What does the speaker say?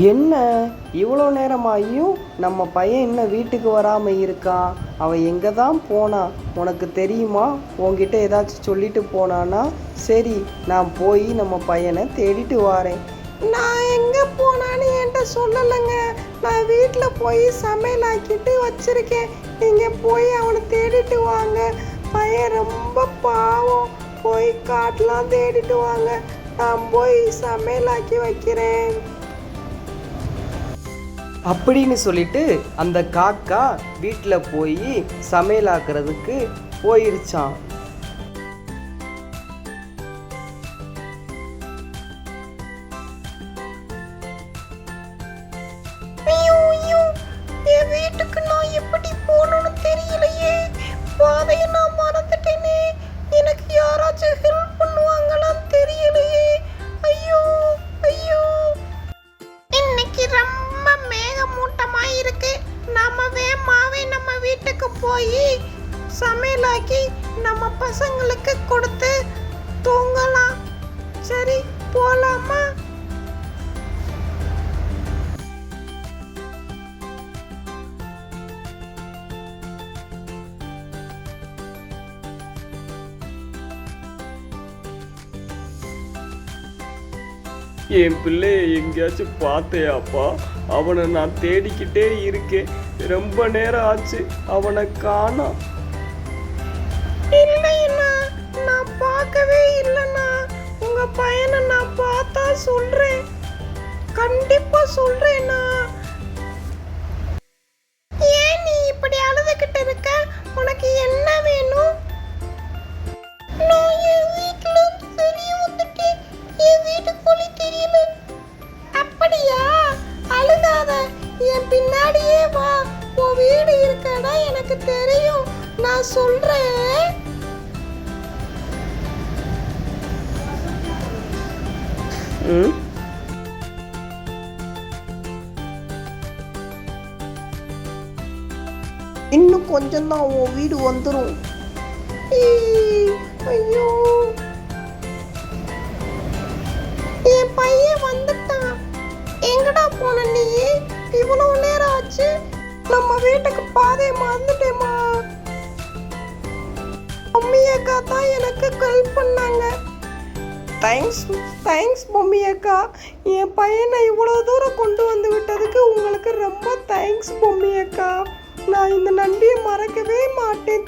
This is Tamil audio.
என்ன இவ்வளோ நேரமாகியும் நம்ம பையன் இன்னும் வீட்டுக்கு வராமல் இருக்கான்? அவன் எங்கே தான் போனான் உனக்கு தெரியுமா? உன்கிட்ட ஏதாச்சும் சொல்லிட்டு போனானா? சரி, நான் போய் நம்ம பையனை தேடிட்டு வரேன். நான் எங்கே போனான்னு என்கிட்ட சொல்லலைங்க. நான் வீட்டில் போய் சமையல் ஆக்கிட்டு வச்சிருக்கேன். நீங்கள் போய் அவனை தேடிட்டு வாங்க. பையன் ரொம்ப பாவம். போய் காட்டெலாம் தேடிட்டு வாங்க. நான் போய் சமையல் ஆக்கி வைக்கிறேன் அப்படின்னு சொல்லிட்டு அந்த காக்கா வீட்டில் போய் சமையலாக்குறதுக்கு போயிருச்சான். என் வீட்டுக்கு நான் எப்படி போகணும்னு தெரியலையே. பாதையை நான் மறந்துட்டேனே. எனக்கு யாராச்சும் ஹெல்ப் பண்ணுவாங்களான்னு தெரியலையே. ஐயோ ஐயோ, இன்னைக்கு ரொம்ப மேகமூட்டமாக இருக்கு. நம்ம வேகமாவே நம்ம வீட்டுக்கு போய் சமையலாக்கி நம்ம பசங்களுக்கு கொடுத்து தூங்கலாம். சரி, போலாமா? என் பிள்ளைய எங்கேயாச்சும் பார்த்தையாப்பா? அவனை நான் தேடிக்கிட்டே இருக்கேன். ரொம்ப நேரம் ஆச்சு, அவனை காணோம். இல்லைண்ணா, நான் பார்க்கவே இல்லைண்ணா. உங்க பையனை நான் பார்த்தா சொல்றேன், கண்டிப்பா சொல்றேண்ணா. ஏன் நீ இப்படி அழுதுகிட்டு இருக்க? உனக்கு என்ன வேணும்? நான் என் வீட்டுல வெளியே வந்துட்டேன். என் வீட்டுக்குள்ளே தெரியல. அப்படியா? அழுகாத, என் பின்னாடியே வா. உன் வீடு இருக்கடா எனக்கு தெரியும். நான் சொல்றேன். இன்னும் கொஞ்சம் தான் உன் வீடு வந்துடும். ஐயோ, என் பையன் வந்துட்டான். எங்கடா போன நீ? இவ்வளவு நேரம் ஆச்சு. நம்ம வீட்டுக்கு பாதையை மறந்துட்டேமா. மம்மி அக்கா தான் எனக்கு ஹெல்ப் பண்ணாங்க. தேங்க்ஸ் மம்மி அக்கா. என் பையனை இவ்வளோ தூரம் கொண்டு வந்து விட்டதுக்கு உங்களுக்கு ரொம்ப தேங்க்ஸ் மம்மி அக்கா. நான் இந்த நன்றியை மறக்கவே மாட்டேன்.